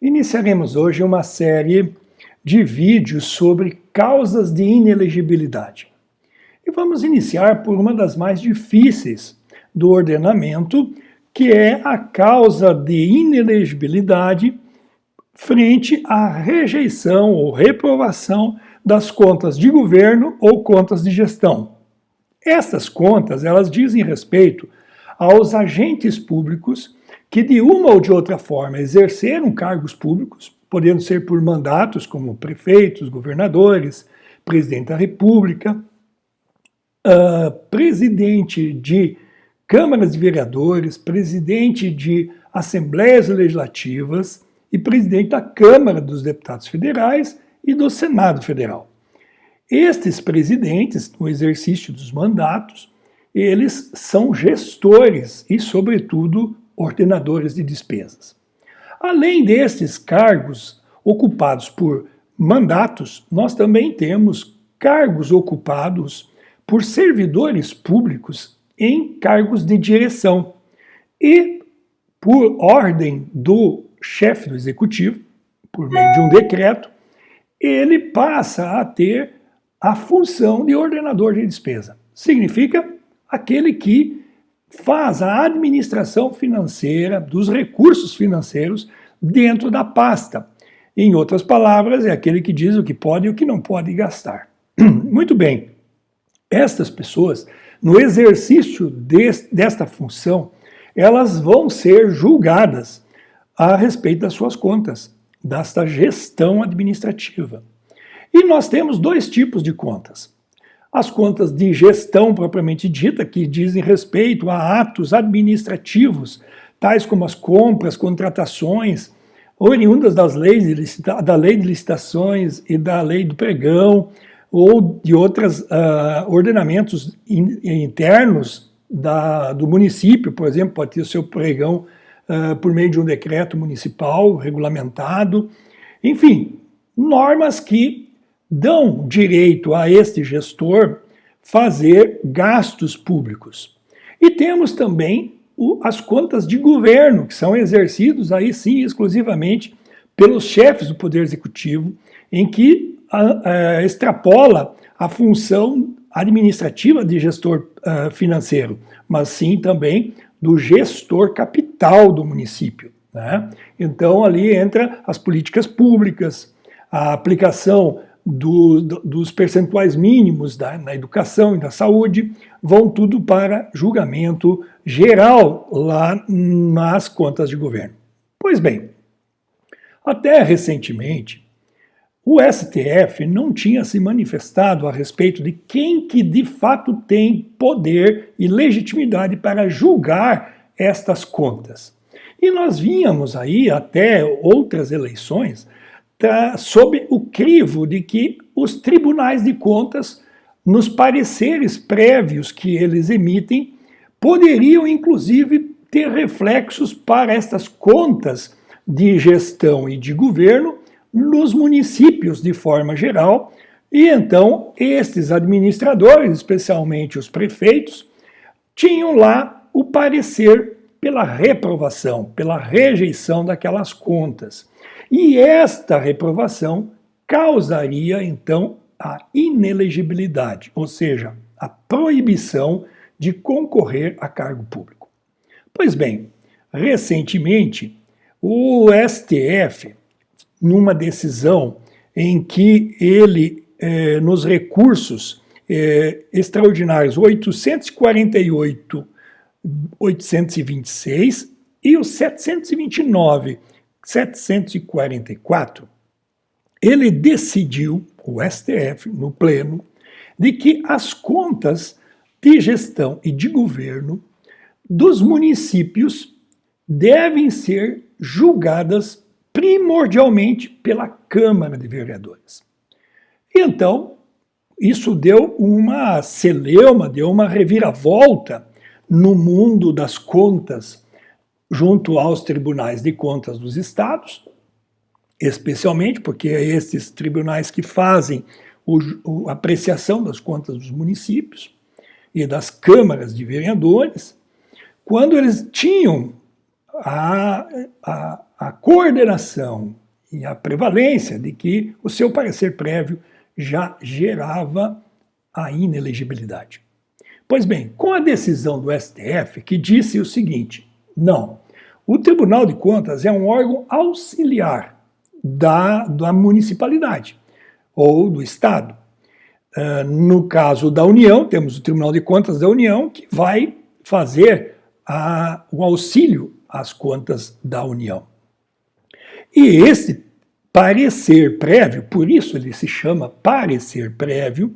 Iniciaremos hoje uma série de vídeos sobre causas de inelegibilidade. E vamos iniciar por uma das mais difíceis do ordenamento, que é a causa de inelegibilidade frente à rejeição ou reprovação das contas de governo ou contas de gestão. Essas contas, elas dizem respeito aos agentes públicos que de uma ou de outra forma exerceram cargos públicos, podendo ser por mandatos como prefeitos, governadores, presidente da República, presidente de câmaras de vereadores, presidente de assembleias legislativas e presidente da Câmara dos Deputados Federais e do Senado Federal. Estes presidentes, no exercício dos mandatos, eles são gestores e, sobretudo, ordenadores de despesas. Além destes cargos ocupados por mandatos, nós também temos cargos ocupados por servidores públicos em cargos de direção e, por ordem do chefe do executivo, por meio de um decreto, ele passa a ter a função de ordenador de despesa. Significa aquele que faz a administração financeira dos recursos financeiros dentro da pasta. Em outras palavras, é aquele que diz o que pode e o que não pode gastar. Muito bem, estas pessoas, no exercício desta função, elas vão ser julgadas a respeito das suas contas, desta gestão administrativa. E nós temos dois tipos de contas. As contas de gestão propriamente dita, que dizem respeito a atos administrativos, tais como as compras, contratações, oriundas das leis da lei de licitações e da lei do pregão, ou de outros ordenamentos internos do município, por exemplo, pode ter o seu pregão por meio de um decreto municipal regulamentado. Enfim, normas que dão direito a este gestor fazer gastos públicos. E temos também as contas de governo, que são exercidos aí sim exclusivamente pelos chefes do Poder Executivo, em que extrapola a função administrativa de gestor financeiro, mas sim também do gestor capital do município, né? Então ali entra as políticas públicas, a aplicação dos percentuais mínimos na educação e da saúde, vão tudo para julgamento geral lá nas contas de governo. Pois bem, até recentemente, o STF não tinha se manifestado a respeito de quem que de fato tem poder e legitimidade para julgar estas contas. E nós vínhamos aí até outras eleições sob o crivo de que os tribunais de contas, nos pareceres prévios que eles emitem, poderiam inclusive ter reflexos para estas contas de gestão e de governo nos municípios de forma geral, e então estes administradores, especialmente os prefeitos, tinham lá o parecer pela reprovação, pela rejeição daquelas contas. E esta reprovação causaria, então, a inelegibilidade, ou seja, a proibição de concorrer a cargo público. Pois bem, recentemente, o STF, numa decisão em que ele, nos recursos extraordinários 848, 826 e os 729, 744, ele decidiu, o STF, no pleno, de que as contas de gestão e de governo dos municípios devem ser julgadas primordialmente pela Câmara de Vereadores. E então, isso deu uma celeuma, deu uma reviravolta no mundo das contas junto aos tribunais de contas dos estados, especialmente porque é esses tribunais que fazem a apreciação das contas dos municípios e das câmaras de vereadores, quando eles tinham a coordenação e a prevalência de que o seu parecer prévio já gerava a inelegibilidade. Pois bem, com a decisão do STF, que disse o seguinte: não, o Tribunal de Contas é um órgão auxiliar da municipalidade ou do Estado. No caso da União, temos o Tribunal de Contas da União, que vai fazer o auxílio às contas da União. E esse parecer prévio, por isso ele se chama parecer prévio,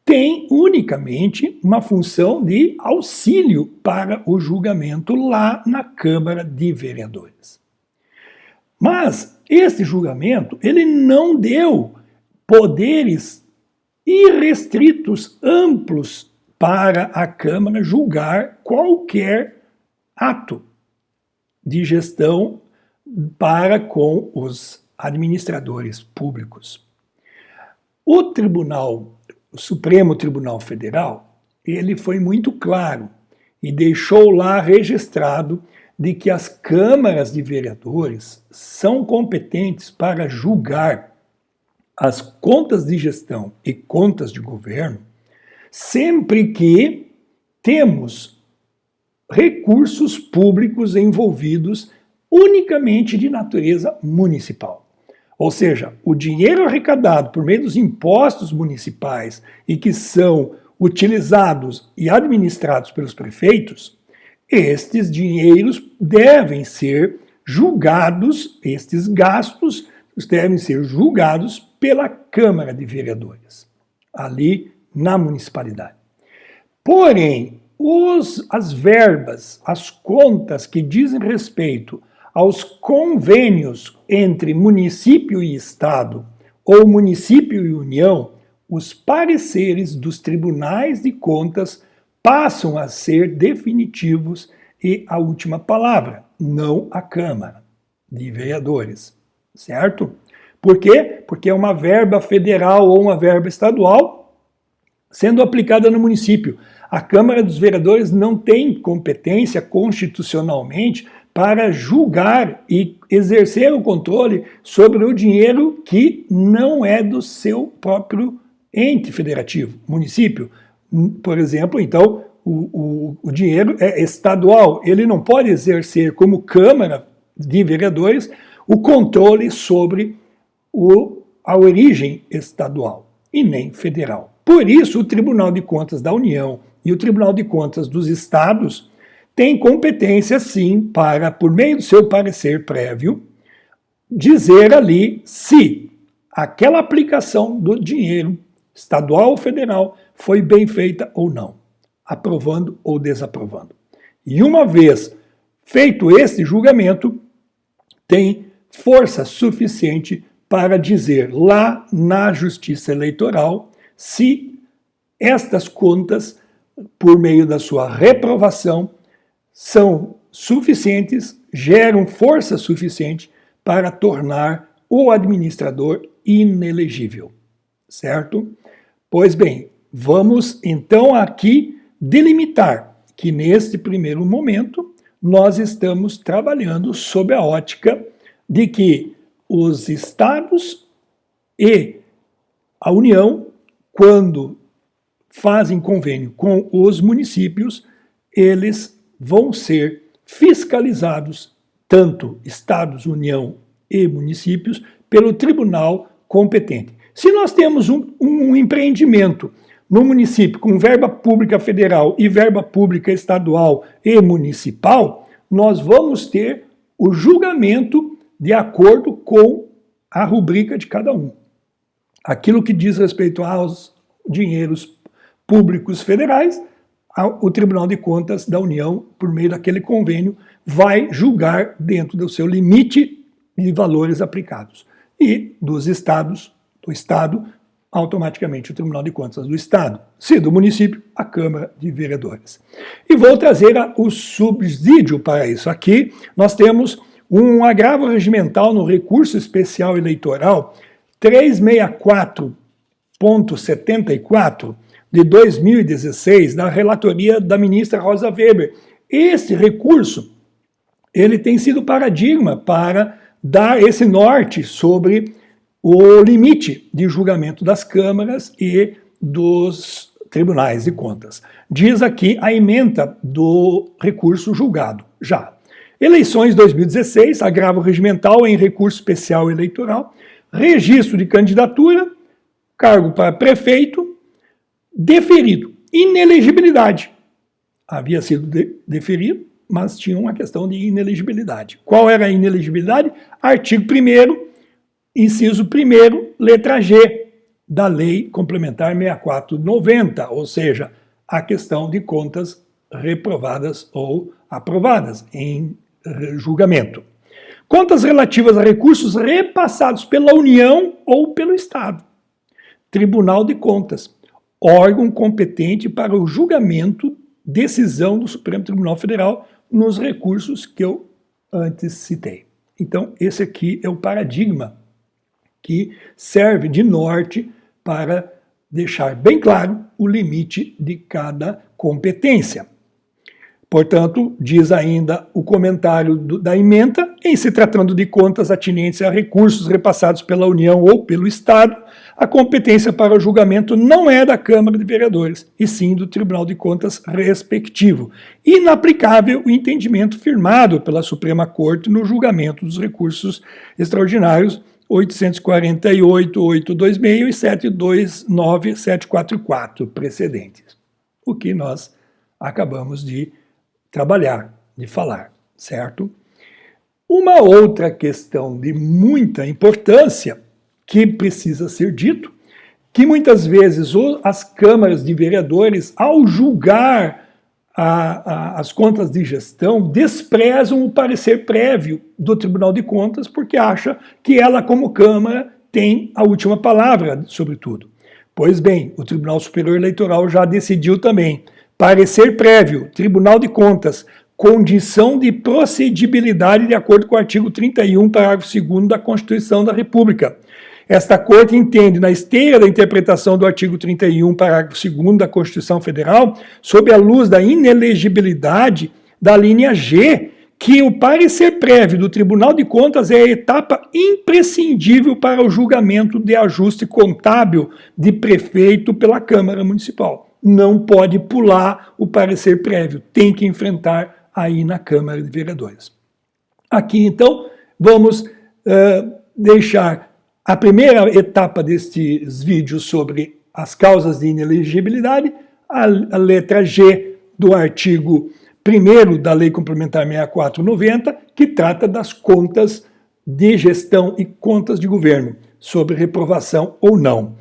tem unicamente uma função de auxílio para o julgamento lá na Câmara de Vereadores. Mas esse julgamento, ele não deu poderes irrestritos, amplos, para a Câmara julgar qualquer ato de gestão para com os administradores públicos. O Supremo Tribunal Federal, ele foi muito claro e deixou lá registrado de que as câmaras de vereadores são competentes para julgar as contas de gestão e contas de governo sempre que temos recursos públicos envolvidos unicamente de natureza municipal. Ou seja, o dinheiro arrecadado por meio dos impostos municipais e que são utilizados e administrados pelos prefeitos, estes dinheiros devem ser julgados, estes gastos devem ser julgados pela Câmara de Vereadores, ali na municipalidade. Porém, as verbas, as contas que dizem respeito aos convênios entre município e Estado, ou município e União, os pareceres dos tribunais de contas passam a ser definitivos e a última palavra, não a Câmara de Vereadores, certo? Por quê? Porque é uma verba federal ou uma verba estadual sendo aplicada no município. A Câmara dos Vereadores não tem competência constitucionalmente para julgar e exercer o controle sobre o dinheiro que não é do seu próprio ente federativo, município. Por exemplo, então, o dinheiro é estadual, ele não pode exercer como Câmara de Vereadores o controle sobre a origem estadual e nem federal. Por isso, o Tribunal de Contas da União e o Tribunal de Contas dos Estados têm competência, sim, para, por meio do seu parecer prévio, dizer ali se aquela aplicação do dinheiro, estadual ou federal, foi bem feita ou não, aprovando ou desaprovando. E uma vez feito esse julgamento, tem força suficiente para dizer lá na Justiça Eleitoral se estas contas, por meio da sua reprovação, são suficientes, geram força suficiente para tornar o administrador inelegível, certo? Pois bem, vamos então aqui delimitar que neste primeiro momento nós estamos trabalhando sob a ótica de que os estados e a União, quando fazem convênio com os municípios, eles vão ser fiscalizados, tanto estados, União e municípios, pelo tribunal competente. Se nós temos um empreendimento no município com verba pública federal e verba pública estadual e municipal, nós vamos ter o julgamento de acordo com a rubrica de cada um. Aquilo que diz respeito aos dinheiros públicos federais, o Tribunal de Contas da União, por meio daquele convênio, vai julgar dentro do seu limite de valores aplicados. E dos estados, do Estado, automaticamente o Tribunal de Contas do Estado. Se do município, a Câmara de Vereadores. E vou trazer o subsídio para isso. Aqui nós temos um agravo regimental no recurso especial eleitoral 364.74 de 2016, da relatoria da ministra Rosa Weber. Esse recurso, ele tem sido paradigma para dar esse norte sobre o limite de julgamento das câmaras e dos tribunais de contas. Diz aqui a ementa do recurso julgado, já. Eleições 2016, agravo regimental em recurso especial eleitoral, registro de candidatura, cargo para prefeito, deferido. Inelegibilidade. Havia sido deferido, mas tinha uma questão de inelegibilidade. Qual era a inelegibilidade? Artigo 1º, inciso 1º, letra G, da Lei Complementar 64/90, ou seja, a questão de contas reprovadas ou aprovadas em julgamento. Contas relativas a recursos repassados pela União ou pelo Estado. Tribunal de Contas, órgão competente para o julgamento, decisão do Supremo Tribunal Federal nos recursos que eu antes citei. Então, esse aqui é o paradigma que serve de norte para deixar bem claro o limite de cada competência. Portanto, diz ainda o comentário da ementa, em se tratando de contas atinentes a recursos repassados pela União ou pelo Estado, a competência para o julgamento não é da Câmara de Vereadores, e sim do Tribunal de Contas respectivo. Inaplicável o entendimento firmado pela Suprema Corte no julgamento dos recursos extraordinários 848, 826 e 729, 744 precedentes. O que nós acabamos de trabalhar, de falar, certo? Uma outra questão de muita importância que precisa ser dito, que muitas vezes as câmaras de vereadores, ao julgar as contas de gestão, desprezam o parecer prévio do Tribunal de Contas porque acha que ela, como Câmara, tem a última palavra sobre tudo. Pois bem, o Tribunal Superior Eleitoral já decidiu também. Parecer prévio, Tribunal de Contas, condição de procedibilidade de acordo com o artigo 31, parágrafo 2º da Constituição da República. Esta Corte entende, na esteira da interpretação do artigo 31, parágrafo 2º da Constituição Federal, sob a luz da inelegibilidade da linha G, que o parecer prévio do Tribunal de Contas é a etapa imprescindível para o julgamento de ajuste contábil de prefeito pela Câmara Municipal. Não pode pular o parecer prévio, tem que enfrentar aí na Câmara de Vereadores. Aqui, então, vamos deixar a primeira etapa destes vídeos sobre as causas de inelegibilidade, a letra G do artigo 1º da Lei Complementar 64/90, que trata das contas de gestão e contas de governo, sobre reprovação ou não.